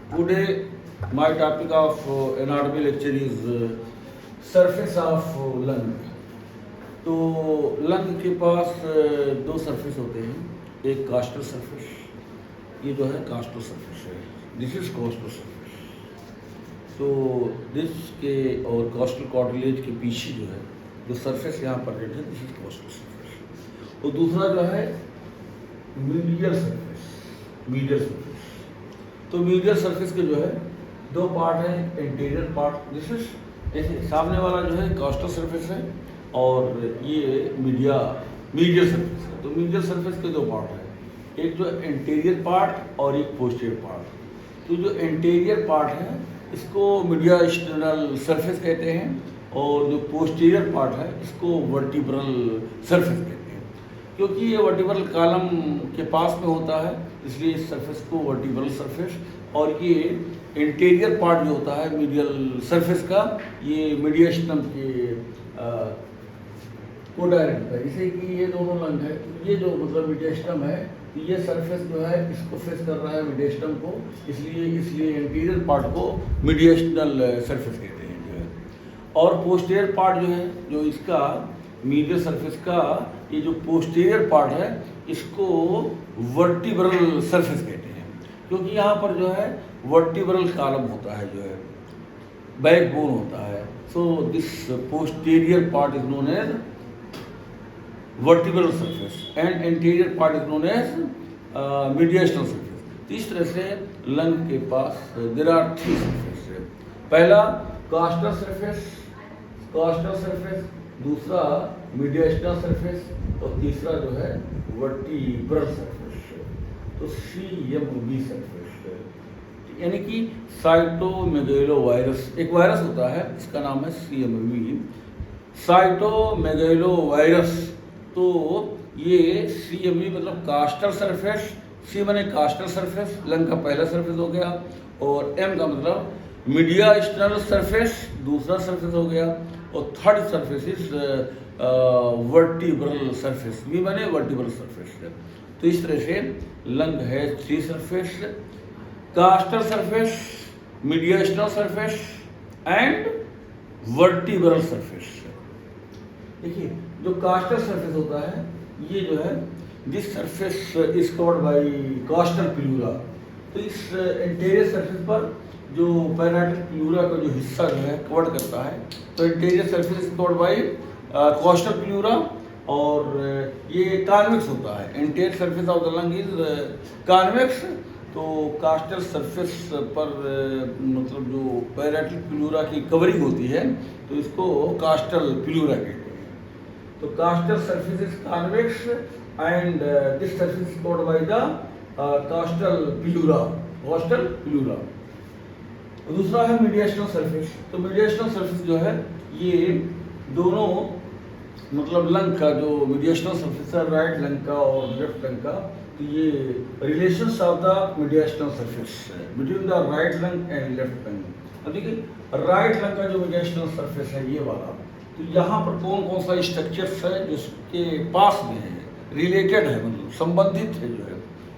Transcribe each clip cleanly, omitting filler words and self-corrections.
Today, my topic of anatomy lecture is surface of lung. तो lung के पास दो surface होते हैं, एक कास्टल सरफेस, ये जो है कास्टल सरफेस है, दिस इज कास्टल सरफेस। तो दिस के और कास्टल कार्टिलेज के पीछे जो है जो सरफेस यहाँ प्रेजेंट है, दिस इज कास्टल सरफेस। और दूसरा जो है मीडियल सरफेस, मीडियल सरफेस। तो मीडियल सरफेस के जो है दो पार्ट हैं, एंटीरियर पार्ट, दिस इज ऐसे सामने वाला जो है कास्टल सरफेस है और ये मीडियल सरफेस है। तो मीडियल सरफेस के दो पार्ट है, एक जो एंटीरियर पार्ट और एक पोस्टीरियर पार्ट। तो जो एंटीरियर पार्ट है इसको मीडिया एक्सटर्नल सरफेस कहते हैं और जो पोस्टीरियर पार्ट है इसको वर्टिब्रल सरफेस कहते हैं। क्योंकि ये वर्टिब्रल कॉलम के पास में होता है इसलिए इस सरफेस को वर्टिब्रल सरफेस, और ये इंटीरियर पार्ट जो होता है मीडियल सरफेस का, ये मीडियस्टम के को डायरेक्ट होता है। जैसे कि ये दोनों लंग है, ये जो मतलब मीडियस्टम है, ये सरफेस जो है इसको फेस कर रहा है मीडियस्टम को, इसलिए इंटीरियर पार्ट को मीडियस्टल सरफेस कहते हैं जो है। और पोस्टीरियर पार्ट जो है, जो इसका मीडियल सरफेस का ये जो पोस्टीरियर पार्ट है इसको वर्टिब्रल सरफेस कहते हैं। क्योंकि यहाँ पर जो है वर्टिब्रल कॉलम होता है, जो है बैकबोन होता है। So this posterior part is known as vertebral surface and anterior part is known as mediastinal surface. तो इस तरह से लंग के पास देयर आर थ्री सरफेस। पहला कास्टल सरफेस, दूसरा मीडियस्टल सरफेस और तीसरा जो है वर्टिब्रल सरफेस। तो CMV सरफेस, यानी कि साइटोमेगालोवायरस, एक वायरस होता है इसका नाम है CMV, साइटोमेगालोवायरस। तो ये CMV मतलब कास्टल सरफेस, C माने कास्टल सरफेस, लंग का पहला सरफेस हो गया, और M का मतलब मीडिया एक्सटर्नल सरफेस, दूसरा सरफेस हो गया, और third surface is vertebral surface, V माने वर्टिब्रल सरफेस। तो इस तरह से लंग है three surface, कास्टल surface, media external surface and vertebral surface. देखिए जो कास्टल सरफेस होता है ये जो है this surface is covered by कास्टल pleura. तो इस इंटीरियर सरफेस पर जो पैराइटल प्लूरा का जो हिस्सा जो है कवर करता है, तो interior surface is covered by कास्टल pleura, और ये कॉन्वेक्स होता है। Interior surface of the lung is convex. तो कास्टल सरफेस पर मतलब जो पैराइटल प्लूरा की कवरिंग होती है तो इसको कास्टल प्लूरा कहते हैं। तो कास्टल surface is convex and this surface is covered by the कास्टल pleura. दूसरा है मीडियस्टल सरफेस। तो मीडियस्टल सरफेस जो है ये दोनों मतलब लंग का जो मीडियस्टल सरफेस है, राइट लंग का और लेफ्ट लंग का, तो ये relations of the mediastinal surface between the right lung and left lung. अब देखिए राइट लंग का जो मीडियस्टल सरफेस है ये वाला, तो यहाँ पर कौन कौन सा स्ट्रक्चर्स है जिसके पास में है, रिलेटेड है, मतलब संबंधित है जो है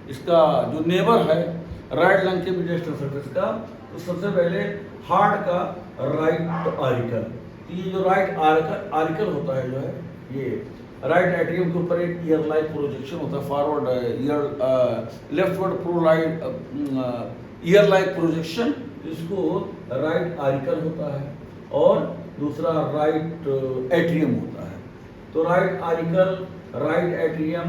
इसका जो नेबर है राइट लंग के मीडियस्टल सरफेस का। तो सबसे पहले हार्ट का राइट आरिकल। तो ये जो राइट आरिकल होता है जो है, ये राइट एट्रियम के ऊपर एक ईयर लाइक प्रोजेक्शन होता है, फॉरवर्ड ईयर लेफ्टवर्ड प्रोलाइड ईयर लाइक प्रोजेक्शन, इसको राइट आरिकल होता है, और दूसरा राइट एट्रियम होता है। तो right auricle, right atrium,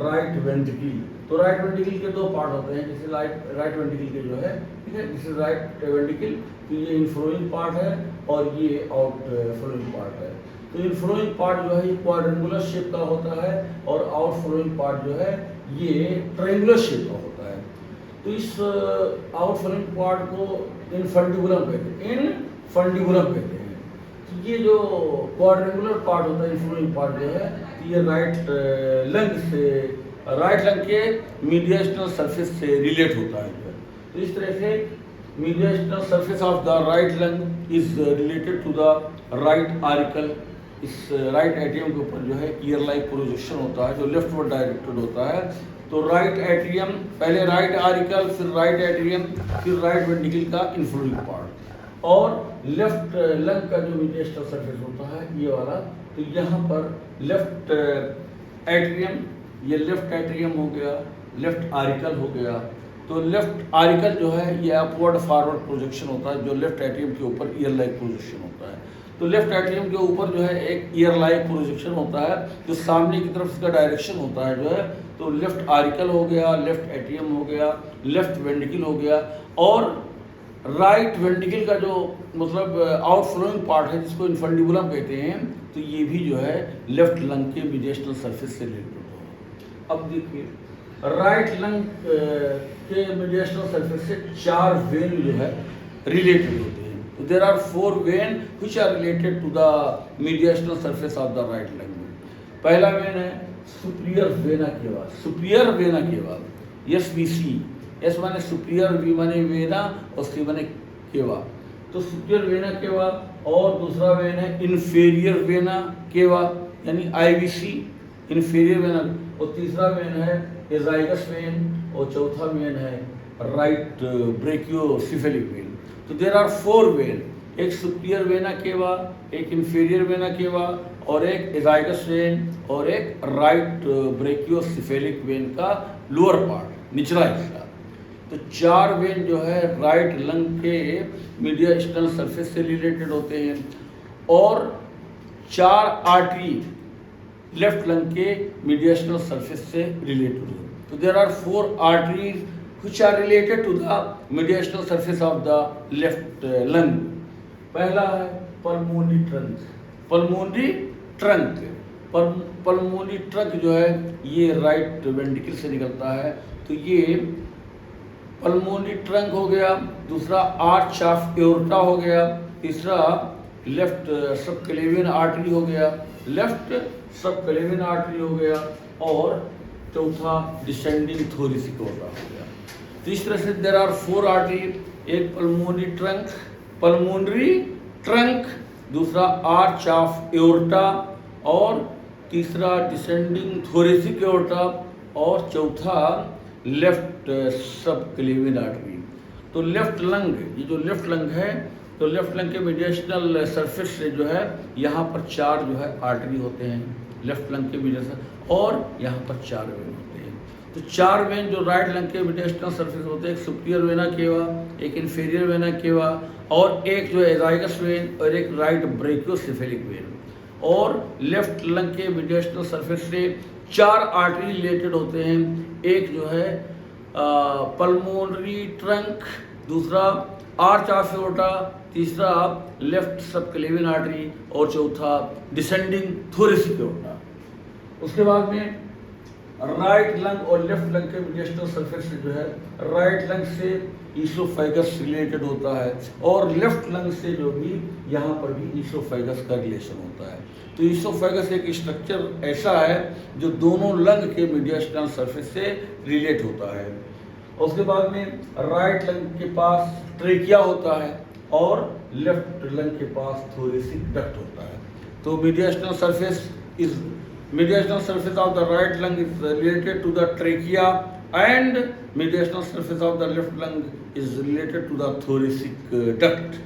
right ventricle. तो राइट वेंट्रिकल के दो पार्ट होते हैं, जैसे राइट वेंट्रिकल के जो है, ठीक है, दिस इज राइट वेंट्रिकल। तो ये इनफ्लोइंग पार्ट है और ये आउटफ्लोइंग पार्ट है। तो इनफ्लोइंग पार्ट जो है ये क्वाड्रेंगुलर शेप का होता है और आउटफ्लोइंग पार्ट जो है ये ट्रायंगुलर शेप का होता है। तो इस आउटफ्लोइंग पार्ट को इनफंडिबुलम कहते हैं। तो ये जो क्वाड्रेंगुलर पार्ट होता है, इनफ्लोइंग पार्ट जो है, ये राइट लंग के मीडियस्टल सरफेस से रिलेट होता है। तो इस तरह से mediastinal surface of the right lung is related to the right auricle. इस राइट एट्रियम के ऊपर जो है ईयर लाइक प्रोजेक्शन होता है जो लेफ्टवर्ड डायरेक्टेड होता है, तो राइट एट्रियम, पहले राइट आरिकल, फिर राइट एट्रियम, फिर राइट वेंट्रिकल का इन्फ्लोइंग पार्ट, और लेफ्ट लंग का जो मीडियस्टल सरफेस होता है ये वाला। तो यहाँ पर लेफ्ट एट्रियम, ये लेफ्ट एट्रियम हो गया, लेफ्ट आरिकल हो गया। तो लेफ्ट आरिकल जो है ये अपवर्ड फॉरवर्ड प्रोजेक्शन होता है, जो लेफ्ट एट्रियम के ऊपर ईयर लाइक प्रोजेक्शन होता है। तो लेफ्ट एट्रियम के ऊपर जो है एक ईयर लाइक प्रोजेक्शन होता है, जो सामने की तरफ इसका डायरेक्शन होता है जो है। तो लेफ्ट आरिकल हो गया, लेफ्ट एट्रियम हो गया, लेफ्ट वेंट्रिकल हो गया, और राइट वेंट्रिकल का जो मतलब आउटफ्लोइंग पार्ट है जिसको इन्फंडिबुलम कहते हैं, तो ये भी जो है लेफ्ट लंग के मीडियस्टल सरफेस से रिलेटेड होगा। अब देखिए राइट लंग के मीडियस्टल सरफेस से 4 वेन जो है रिलेटेड होते हैं। तो there are 4 vein which are related to the mediastinal surface of the right lung. पहला वेन है superior vena cava, superior vena cava, SVC। S माने सुपीरियर, वी माने वेना, और सी माने केवा। तो सुपीरियर वेना केवा, और दूसरा वेन है इन्फीरियर वेना केवा यानी IVC, इन्फीरियर वेना, और तीसरा वेन है एजाइगस वेन, और चौथा वेन है राइट ब्रेकियोसिफेलिक वेन। तो देयर आर 4 वेन, एक सुपीरियर वेना केवा, एक इन्फीरियर वेना केवा, और एक एजाइगस वेन, और एक राइट ब्रेकियोसिफेलिक वेन का लोअर पार्ट, निचला हिस्सा। तो 4 वेन जो है राइट लंग के मीडियस्टल सरफेस से रिलेटेड होते हैं, और 4 आर्टरी लेफ्ट लंग के मीडियस्टल सरफेस से रिलेटेड है। तो there are 4 arteries which are related to the mediastinal surface of the left lung. पहला है pulmonary trunk, pulmonary trunk, pulmonary trunk जो है ये राइट वेंट्रिकल से निकलता है। तो ये पल्मोनरी ट्रंक हो गया, दूसरा आर्च ऑफ एओर्टा हो गया, तीसरा लेफ्ट सबक्लेवियन आर्टरी हो गया, लेफ्ट सबक्लेवियन आर्टरी हो गया, और चौथा डिसेंडिंग थोरेसिक एओर्टा हो गया। तो इस तरह से देयर आर 4 आर्टरी, एक पल्मोनरी ट्रंक, दूसरा आर्च ऑफ एओर्टा, और तीसरा डिसेंडिंग थोरेसिक एओर्टा, और चौथा लेफ्ट सबक्लेवियन आर्टरी। तो लेफ्ट लंग, ये जो लेफ्ट लंग है, तो लेफ्ट लंग के मीडियस्टल सरफेस से जो है यहाँ पर 4 जो है आर्टरी होते हैं लेफ्ट लंग के मीडियस्टल, और यहाँ पर 4 वेन होते हैं। तो 4 वेन जो राइट लंग के मीडियस्टल सरफेस होते हैं, एक सुपीरियर वेना केवा, एक इन्फीरियर वेना केवा, और एक जो एजाइगस वेन, और एक राइट ब्रेकियोसिफेलिक वेन। और लेफ्ट लंग के मीडियस्टल सरफेस से 4 आर्टरी रिलेटेड होते हैं, एक जो है पल्मोनरी ट्रंक, दूसरा आर्च ऑफ एओर्टा, तीसरा लेफ्ट सबक्लेवियन आर्टरी, और चौथा डिसेंडिंग थोरेसिक एओर्टा। उसके बाद में राइट लंग और लेफ्ट लंग के मीडियस्टल सरफेस से जो है राइट लंग से ईसोफेगस रिलेटेड होता है, और लेफ्ट लंग से जो भी यहाँ पर भी ईसोफेगस का रिलेशन होता है। तो ईसोफेगस एक स्ट्रक्चर ऐसा है जो दोनों लंग के मीडियस्टल सरफेस से रिलेट होता है। उसके बाद में राइट लंग के पास ट्रेकिया होता है, और लेफ्ट लंग के पास थोरेसिक डक्ट होता है। तो mediastinal surface of the right lung is related to the trachea, and mediastinal surface of the left lung is related to the thoracic duct.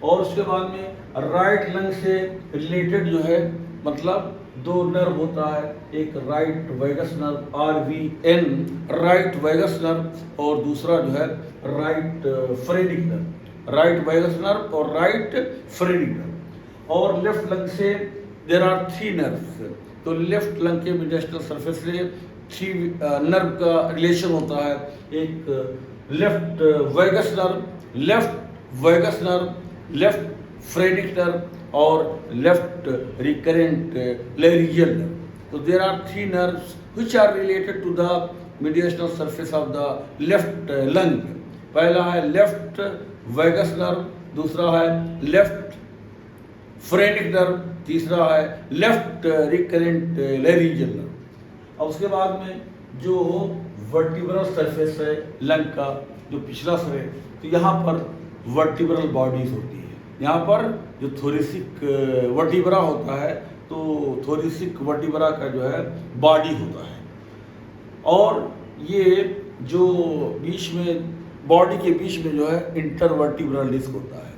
और उसके बाद में राइट लंग से रिलेटेड जो है मतलब 2 नर्व होता है, एक right vagus nerve RVN, right vagus nerve, और दूसरा जो है right phrenic nerve, right vagus nerve और राइट फ्रेनिक नर्व। और लेफ्ट लंग से देयर आर 3 नर्व्स। तो लेफ्ट लंग के मिडिस्टल सरफेस से 3 नर्व का रिलेशन होता है, एक left vagus nerve, left vagus nerve, left phrenic nerve और लेफ्ट रिकरेंट लैरिंजियल नर्व। तो there are 3 nerves which are related to the mediastinal surface of the left lung. पहला है लेफ्ट वैगस नर्व, दूसरा है left phrenic nerve, तीसरा है left recurrent laryngeal nerve. और उसके बाद में जो वर्टिब्रल सरफेस है लंग का, जो पिछला सर है, तो यहाँ पर वर्टिब्रल बॉडीज होती है। यहाँ पर जो थोरेसिक वर्टिब्रा होता है, तो थोरेसिक वर्टिब्रा का जो है बॉडी होता है। और ये जो बीच में बॉडी के बीच में जो है इंटरवर्टिब्रल डिस्क होता है।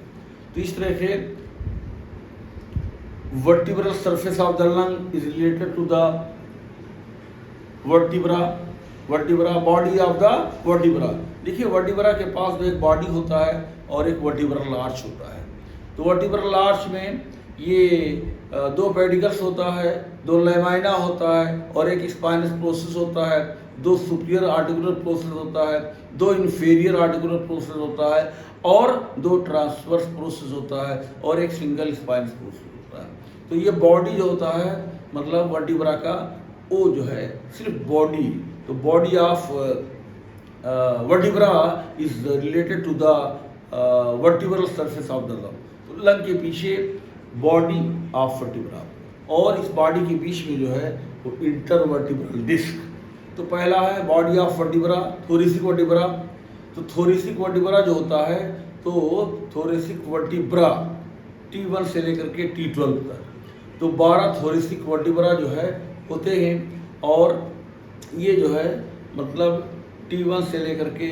तो इस तरह से vertebral surface of the lung is related to the vertebra body of the vertebra. देखिए वर्टिब्रा के पास जो एक बॉडी होता है और एक वर्टिब्रल आर्च होता है। तो वर्टिब्रल आर्च में ये दो पेडिकल्स होता है, दो लैमाइना होता है और एक स्पाइनस प्रोसेस होता है, दो सुपीरियर आर्टिकुलर प्रोसेस होता है, दो इन्फीरियर आर्टिकुलर प्रोसेस होता है और दो ट्रांसवर्स प्रोसेस होता है और एक सिंगल स्पाइनस प्रोसेस होता है। तो ये बॉडी जो होता है मतलब वर्टिब्रा का वो जो है सिर्फ बॉडी, तो body of vertebra is related to the vertebral surface of the lung. तो लंग के पीछे बॉडी ऑफ वर्टिब्रा और इस बॉडी के बीच में जो है वो इंटरवर्टिब्रल डिस्क। तो पहला है body of vertebra, thoracic vertebra. तो थोरेसिक वर्टिब्रा जो होता है तो थोरेसिक वर्टिब्रा T1 से लेकर के T12 तक, तो 12 थोरेसिक वर्टिब्रा जो है होते हैं और ये जो है मतलब T1 से लेकर के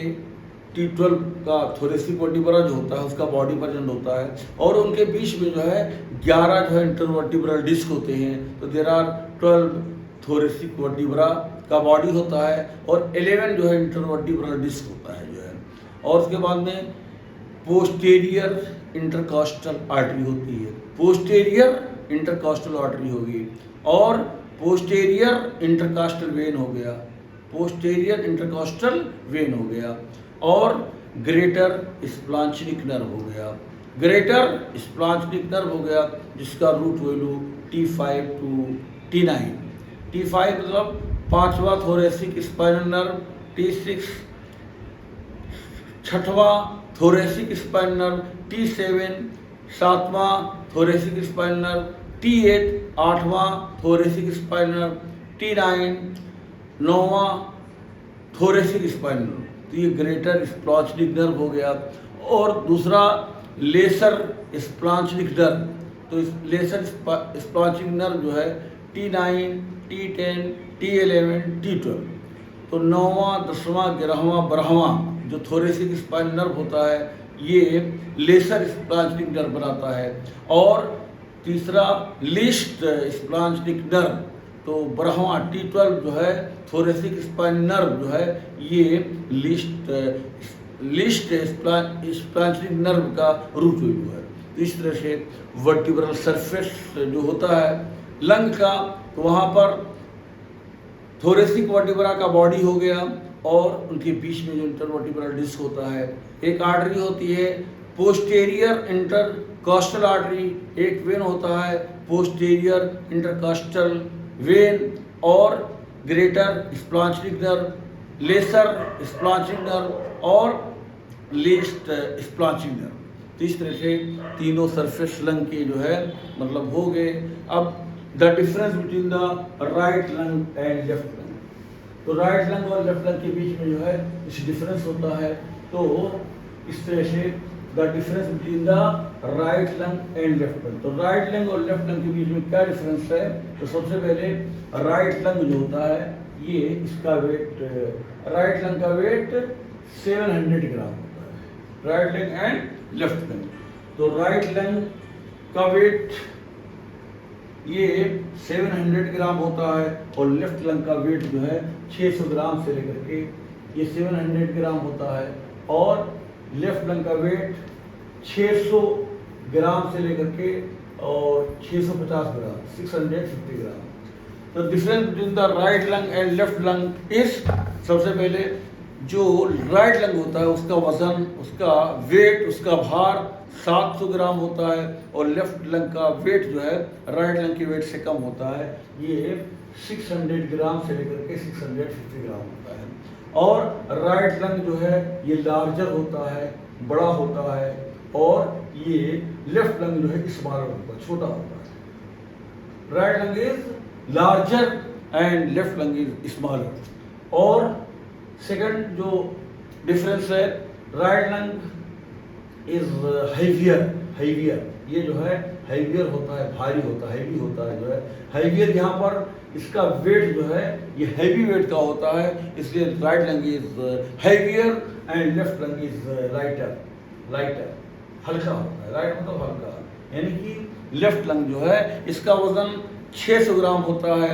T12 का थोरेसिक वर्टिब्रा जो होता है उसका बॉडी प्रेजेंट होता है और उनके बीच में जो है 11 जो है इंटरवर्टिब्रल डिस्क होते हैं। तो देयर आर 12 थोरेसिक वर्टिब्रा का बॉडी होता है और 11 जो है इंटरवर्टिब्रल डिस्क होता है जो है। और उसके बाद में पोस्टीरियर इंटरकॉस्टल आर्टरी होती है, पोस्टीरियर इंटरकॉस्टल आर्टरी होगी और पोस्टीरियर इंटरकॉस्टल वेन हो गया, पोस्टीरियर इंटरकॉस्टल वेन हो गया और ग्रेटर स्प्लांचनिक नर्व हो गया, ग्रेटर स्प्लांचनिक नर्व हो गया जिसका root value T5 to T9। T5 मतलब पांचवा थोरेसिक स्पाइनल नर्व, T6 छठवां थोरेसिक स्पाइनल नर्व, T7 सातवां थोरेसिक स्पाइनल नर्व, T8 आठवां थोरेसिक स्पाइनल नर्व, T9 नौवां थोरेसिक स्पाइनल नर्व। तो ये ग्रेटर स्प्लांचनिक नर्व हो गया। और दूसरा लेसर स्प्लांचनिक नर्व, तो इस लेसर स्प्लांचनिक नर्व जो है T9 T10 T11 T12। तो 9वां 10वां 11वां 12वां जो थोरेसिक स्पाइनल नर्व होता है ये लेसर स्प्लांचनिक नर्व बनाता है। और तीसरा लीस्ट स्प्लांचनिक नर्व, तो 12वां T12 जो है थोरेसिक स्पाइनल नर्व जो है ये लीस्ट स्प्लांचनिक नर्व का रूट वैल्यू है। तो इस तरह से वर्टिब्रल सरफेस जो होता है लंग का, तो वहाँ पर थोरेसिक वर्टिब्रा का बॉडी हो गया और उनके बीच में जो इंटरवर्टिब्रल डिस्क होता है, एक आर्टरी होती है पोस्टीरियर इंटरकॉस्टल आर्टरी, एक वेन होता है पोस्टीरियर इंटरकॉस्टल वेन और ग्रेटर स्प्लांचनिक नर्व, लेसर स्प्लांचनिक नर्व और लीस्ट स्प्लांचनिक नर्व। तो इस तरह से तीनों सरफेस लंग के जो है मतलब हो गए। अब the difference between the right lung and left lung, तो राइट लंग और लेफ्ट लंग के बीच में जो है इस डिफरेंस होता है। तो इस तरह से the difference between the right lung and left lung, तो राइट लंग और लेफ्ट लंग के बीच में क्या डिफरेंस है। तो सबसे पहले राइट लंग जो होता है ये इसका वेट, राइट लंग का वेट 700 ग्राम होता है, right lung and left lung. तो राइट लंग का वेट ये 700 ग्राम होता है और लेफ्ट लंग का वेट जो है 600 ग्राम से लेकर के ये 700 ग्राम होता है और लेफ्ट लंग का वेट 600 ग्राम से लेकर के और 650 ग्राम 650 ग्राम। तो difference between the right lung and left lung is, सबसे पहले जो राइट लंग होता है उसका वजन, उसका वेट, उसका भार 700 ग्राम होता है और लेफ्ट लंग का वेट जो है राइट लंग के वेट से कम होता है, ये 600 ग्राम से लेकर के 650 ग्राम होता है। और राइट लंग जो है ये लार्जर होता है, बड़ा होता है और ये लेफ्ट लंग जो है स्मॉलर होता है, छोटा होता है। Right lung is larger and left lung is smaller. और सेकंड जो डिफरेंस है, राइट लंग इज हेवियर, ये जो है हैवियर होता है, भारी होता है, हैवी होता है जो है। हैवियर यहाँ पर इसका वेट जो है ये हैवी वेट का होता है, इसलिए right lung is heavier and left lung is lighter, हल्का होता है। राइट मतलब हल्का, यानी कि लेफ्ट लंग जो है इसका वजन 600 ग्राम होता है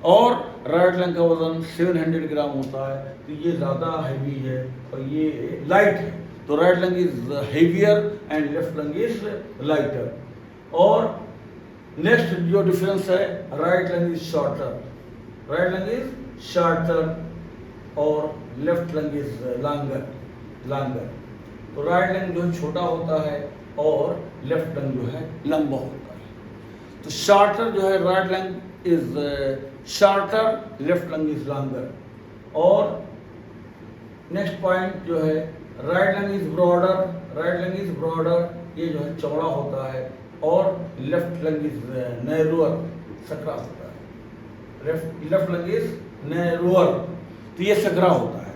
और राइट लंग का वजन 700 ग्राम होता है। तो ये ज़्यादा हैवी है और ये लाइट है। तो right lung is heavier and left lung is lighter. और नेक्स्ट जो डिफरेंस है, right lung is shorter, right lung is shorter और लेफ्ट लंग इज लॉन्गर। तो राइट लंग जो है छोटा होता है और लेफ्ट लंग जो है लंबा होता है। तो शॉर्टर जो है right lung is shorter, left lung is longer. और नेक्स्ट पॉइंट जो है, right lung is broader, right lung is broader, ये जो है चौड़ा होता है और left lung is narrower, Sakra होता है। लेफ्ट लंग इज नैरोअर, तो ये सकरा होता है।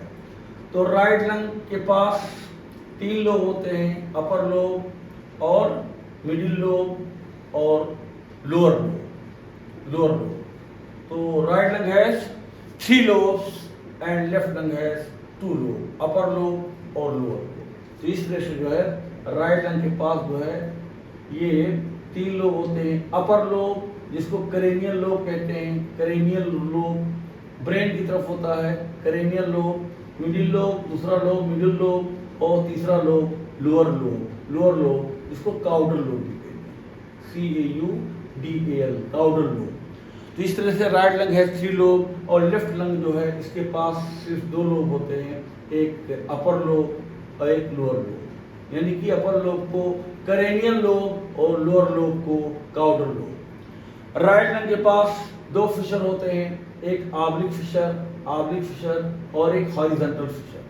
तो राइट लंग के पास 3 लोब होते हैं, अपर लोब और मिडिल लोब और लोअर लोब। तो right lung has 3 lobes and left lung has 2 lobe, upper lobe और लोअर लोब। तो इस तरह से जो है राइट लंग के पास जो है ये 3 लोब होते हैं। अपर लोब जिसको करेनियल लोब कहते हैं, करेनियल लोब ब्रेन की तरफ होता है, करेनियल लोब। मिडिल लोब, दूसरा लोब मिडिल लोब और तीसरा लोब लोअर लोब इसको काउडल लोब भी कहते हैं, CAUDAL, काउडल लोब। तो इस तरह से राइट लंग है 3 लोब और लेफ्ट लंग जो है इसके पास सिर्फ 2 लोब होते हैं, एक अपर लोब और एक लोअर लोब। यानी कि अपर लोब को करेनियल लोब और लोअर लोब को काउडल लोब। राइट लंग के पास 2 फिशर होते हैं, एक ऑब्लिक फिशर और एक horizontal fissure.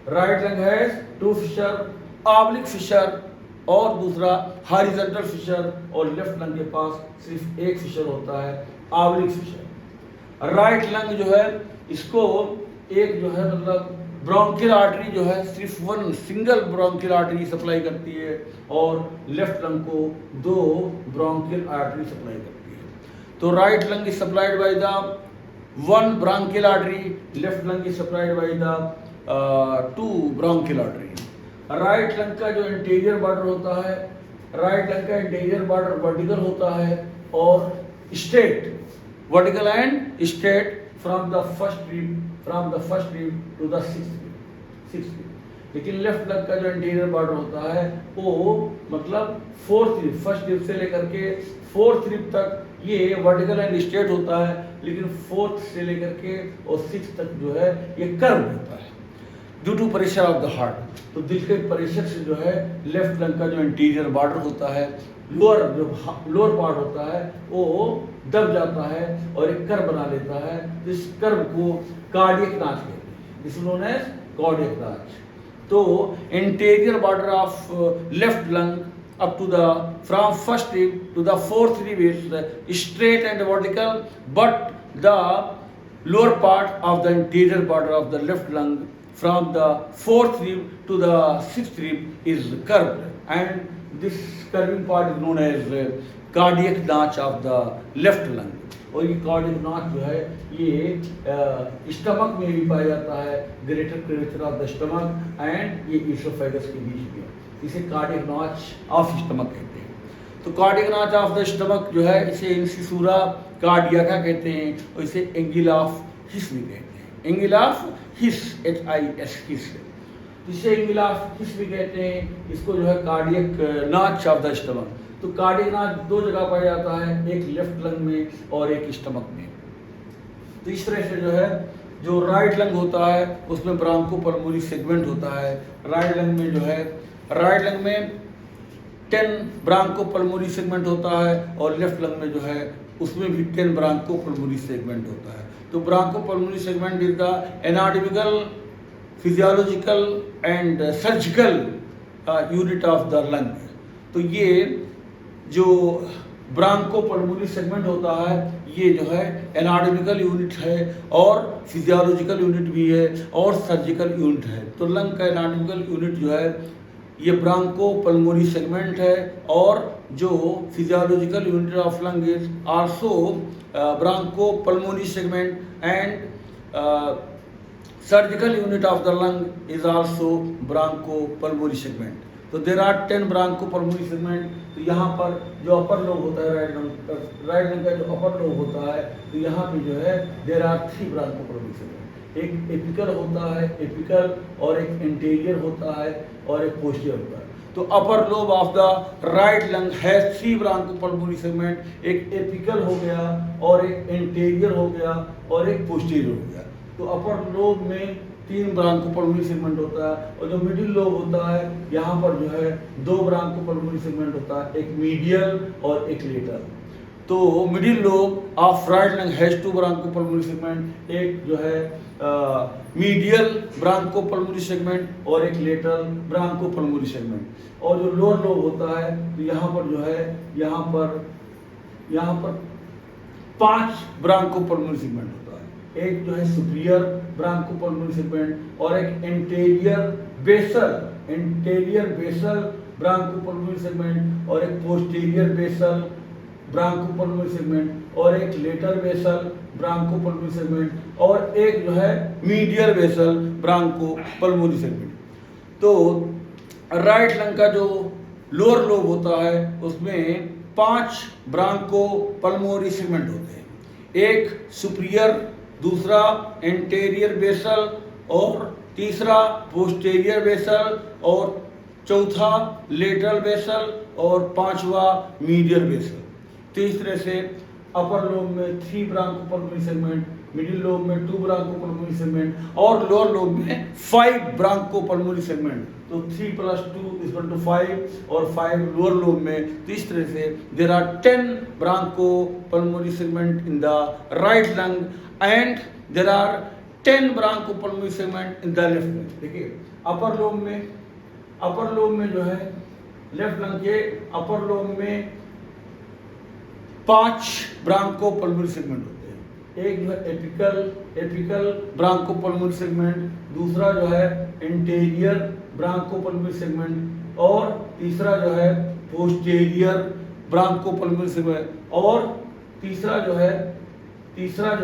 Right lung has 2 fissure, oblique fissure और दूसरा हॉरिजॉन्टल फिशर। और लेफ्ट लंग के पास सिर्फ एक फिशर होता है, ऑब्लिक फिशर। राइट लंग जो है इसको एक जो है मतलब ब्रोंकियल आर्टरी जो है सिर्फ 1 सिंगल ब्रोंकियल आर्टरी सप्लाई करती है और लेफ्ट लंग को 2 ब्रोंकियल आर्टरी सप्लाई करती है। तो right lung is supplied by the 1 bronchial artery, left lung is supplied by the 2 bronchial artery. Right lung का जो इंटीरियर बॉर्डर होता है, राइट लंग का इंटीरियर बॉर्डर वर्टिकल होता है और straight, vertical and straight from the first rib to the sixth rib. लेकिन left lung का जो इंटीरियर बॉर्डर होता है वो मतलब फर्स्ट रिब से लेकर के 4th रिब तक ये वर्टिकल एंड स्ट्रेट होता है, लेकिन 4th से लेकर के और 6th तक जो है ये कर्व होता है due to pressure of the heart. तो दिल के प्रेशर से जो है लेफ्ट लंग का जो इंटीरियर बॉर्डर होता है, लोअर पार्ट होता है वो दब जाता है और एक कर्व बना लेता है। इस कर्व को कार्डियक नॉच कहते हैं, this is known as cardiac notch. तो anterior border of left lung up to the from first rib to the 4th rib is straight and vertical, but the lower part of the interior border of the left lung from the 4th rib to the 6th rib is curved, and this curving part is known as cardiac notch of the left lung. और ये cardiac notch जो है ये stomach में भी पाया जाता है, greater curvature of the stomach and ये इसोफेगस के बीच में, इसे कार्डियक नॉच ऑफ स्टमक कहते हैं। तो cardiac notch of the stomach जो है इसे इंसिसूरा कार्डियाका कहते हैं और इसे एंगल ऑफ हिस भी कहते हैं, एंगल ऑफ हिस, HIS हिस। इसे एंगल ऑफ हिस भी कहते हैं, इसको जो है cardiac notch of the stomach. तो कार्डियक नॉच 2 जगह पाया जाता है, एक लेफ्ट लंग में और एक स्टमक में। तो इस तरह से जो है जो राइट लंग होता है उसमें ब्रांकोपल्मोनरी सेगमेंट होता है। राइट लंग में जो है राइट लंग में 10 ब्रांकोपल्मोनरी सेगमेंट होता है और लेफ्ट लंग में जो है उसमें भी 10 ब्रांकोपल्मोनरी सेगमेंट होता है। तो bronchopulmonary segment is the anatomical, physiological and surgical unit of the lung. तो ये जो ब्रांकोपल्मोनरी सेगमेंट होता है ये जो है एनाटॉमिकल यूनिट है और फिजियोलॉजिकल यूनिट भी है और सर्जिकल यूनिट है। तो लंग का एनाटॉमिकल यूनिट जो है ये ब्रांको पल्मोनरी सेगमेंट है, और जो physiological unit of lung is also Bronco pulmonary segment, and surgical unit of the lung is also Bronco pulmonary segment. तो there are 10 Bronco pulmonary segment. तो यहाँ पर जो अपर लोब होता है राइट लंग का जो अपर लोब होता है, तो यहाँ पे जो है there are 3 broncho pulmonary segment. एक एपिकल होता है, एपिकल, और एक इंटीरियर होता है, और एक पोस्टीरियर होता है। तो upper lobe of the right lung has 3 broncho pulmonary segment, एक एपिकल हो गया, और एक इंटीरियर हो गया, और एक पोस्टीरियर हो गया। तो अपर लोब में 3 ब्रांको पल्मोनरी सेगमेंट होता है, और जो मिडिल लोब होता है यहाँ पर जो है 2 ब्रांको पल्मोनरी सेगमेंट होता है, एक मीडियल और एक लेटरल। तो middle lobe of right lung has 2 Bronco pulmonary segment, एक जो है मीडियल ब्रांको पल्मोनरी सेगमेंट और एक लेटरल ब्रांको पल्मोनरी सेगमेंट। और जो लोअर लोब होता है तो यहाँ पर जो है यहाँ पर 5 ब्रांको पल्मोनरी सेगमेंट होता है। एक जो है सुपीरियर ब्रांको पल्मोनरी सेगमेंट, और एक interior basal Bronco pulmonary segment, और एक posterior basal Bronco pulmonary segment, और एक lateral basal Bronco pulmonary segment, और एक जो है medial basal Bronco pulmonary segment. तो राइट लंग का जो लोअर लोब होता है उसमें 5 ब्रांको पल्मोनरी सेगमेंट होते हैं। एक सुपीरियर, दूसरा इंटीरियर बेसल, और तीसरा पोस्टीरियर बेसल, और चौथा लेटरल बेसल, और 5वां मीडियल बेसल। तो इस तरह से अपर लोब में 3 broncho pulmonary segment, middle lobe में 2 ब्रांको पल्मोनरी सेगमेंट, और लोअर लोब में 5 ब्रांको पल्मोनरी सेगमेंट। तो 3 + 2 = 5, और 5 लोअर लोब में। तो इस तरह से there are 10 Bronco pulmonary segment in the right lung, and there are 10 Bronco pulmonary segment in the left lung. देखिए अपर लोब में जो है लेफ्ट लंग के अपर लोब में 5 ब्रांको पल्मोनरी सेगमेंट होते हैं। एक जो है एपिकल ब्रांको पल्मोनरी सेगमेंट, दूसरा जो है इंटीरियर ब्रांको पल्मोनरी सेगमेंट, और तीसरा जो है पोस्टीरियर ब्रांको पल्मोनरी सेगमेंट, और तीसरा जो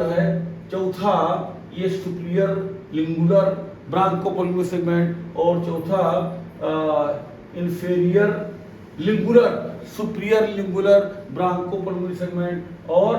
है चौथा ये superior lingular Bronco pulmonary segment, और चौथा inferior superior lingular Bronco pulmonary segment, और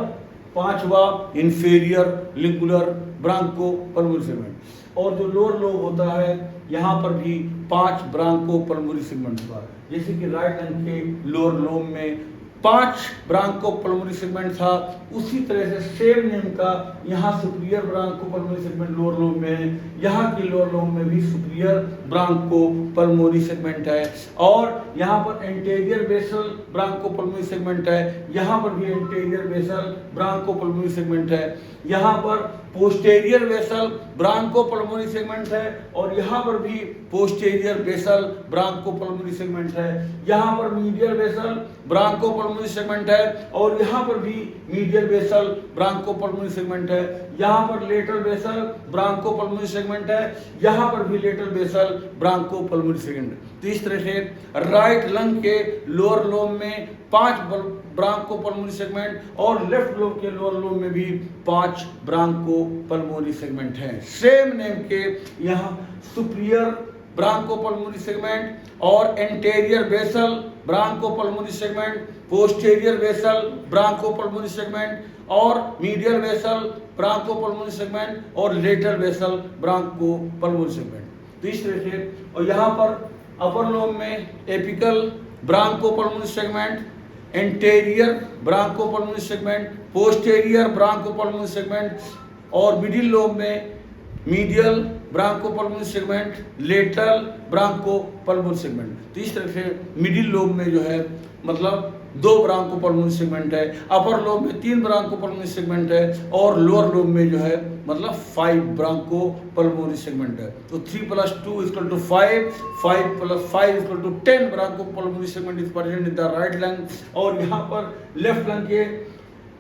5वां inferior lingular Bronco pulmonary segment. और जो लोअर लोब होता है यहाँ पर भी 5 ब्रांको पल्मोनरी सेगमेंट होता है। जैसे कि राइट लंग के लोअर लोब में 5 ब्रांको पल्मोनरी सेगमेंट था, उसी तरह से सेम नेम का यहाँ superior Bronco pulmonary segment lower lobe में है, यहाँ की लोअर लोब में भी सुपीरियर ब्रांको पल्मोनरी सेगमेंट है, और यहाँ पर interior basal Bronco pulmonary segment है, यहाँ पर भी interior basal Bronco pulmonary segment है, यहाँ पर posterior basal Bronco pulmonary segment है, और यहाँ पर भी posterior basal Bronco pulmonary segment है, यहाँ पर medial basal Bronco pulmonary segment है, और यहाँ पर भी medial basal Bronco pulmonary segment है, यहाँ पर lateral basal Bronco pulmonary segment है, यहाँ पर भी lateral basal Bronco pulmonary segment. तो इस तरह से राइट लंग के लोअर लोब में 5 ब्रांको पल्मोनरी सेगमेंट, और लेफ्ट लोब के लोअर लोब में भी 5 ब्रांको पल्मोनरी सेगमेंट हैं। सेम नेम के यहाँ सुपीरियर ब्रांको पल्मोनरी सेगमेंट, और interior basal Bronco pulmonary segment, posterior basal Bronco pulmonary segment, और medial basal Bronco pulmonary segment, और lateral basal Bronco pulmonary segment. तो इस तरह से, और यहाँ पर अपर लोब में apical Bronco pulmonary segment, interior Bronco pulmonary segment, posterior Bronco pulmonary segment, और मिडिल लोब में medial Bronco pulmonary segment, lateral Bronco pulmonary segment. तो इस तरह से मिडिल लोब में जो है मतलब 2 ब्रांको पल्मोनरी सेगमेंट है, अपर लोब में 3 ब्रांको पल्मोनरी सेगमेंट है, और लोअर लोब में जो है मतलब 5 ब्रांको पल्मोनरी सेगमेंट है। तो 3 + 2 = 5, 5 + 5 = 10 Bronco pulmonary segment is present in the right lung. और यहाँ पर लेफ्ट लंग के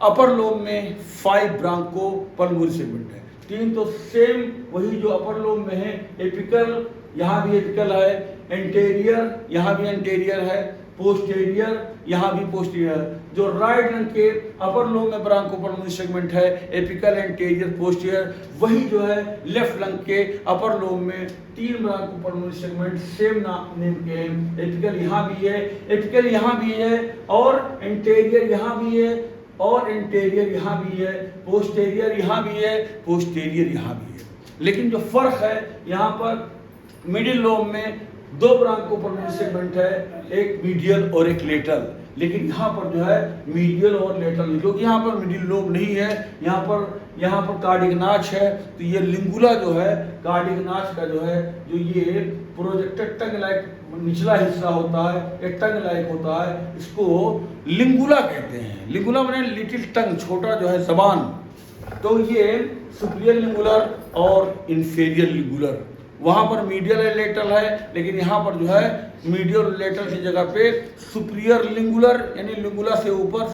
अपर लोब में 5 ब्रांको पल्मोनरी सेगमेंट है। 3 तो सेम वही जो अपर लोब में है, एपिकल, यहाँ भी एपिकल है, एंटेरियर, यहाँ भी एंटेरियर है, पोस्टेरियर, यहाँ भी पोस्टीरियर। जो राइट लंग के अपर लोब में ब्रांकोपल्मोनरी सेगमेंट है, एपिकल, एंटेरियर, पोस्टीरियर, वही जो है लेफ्ट लंग के अपर लोब में 3 ब्रांकोपल्मोनरी सेगमेंट सेम नेम के हैं। एपिकल यहाँ भी है, एपिकल यहाँ भी है, और एंटेरियर यहाँ भी है, और एंटेरियर यहाँ भी है, पोस्टेरियर यहाँ भी है, पोस्टेरियर यहाँ भी है। लेकिन जो फर्क है यहाँ पर मिडिल लोब में 2 ब्रांकोपल्मोनरी सेगमेंट है, एक मीडियल और एक लेटरल। लेकिन यहाँ पर जो है मीडियल और लेटरल, क्योंकि यहाँ पर मिडिल लोब नहीं है, यहाँ पर कार्डिक नाच है, तो ये लिंगुला जो है कार्डिक नाच का जो है, जो ये प्रोजेक्टेड टंग लाइक निचला हिस्सा होता है, एक टंग लाइक होता है, इसको लिंगुला कहते हैं। लिंगुला माने लिटिल टंग, छोटा जो है जबान। तो ये सुपीरियर लिंगुलर और इंफीरियर लिंगुलर, वहाँ पर मीडियल और लेटरल है, लेकिन यहाँ पर जो है मीडियल और लेटरल की जगह पे सुपीरियर लिंगुलर यानी लिंगुला से ऊपर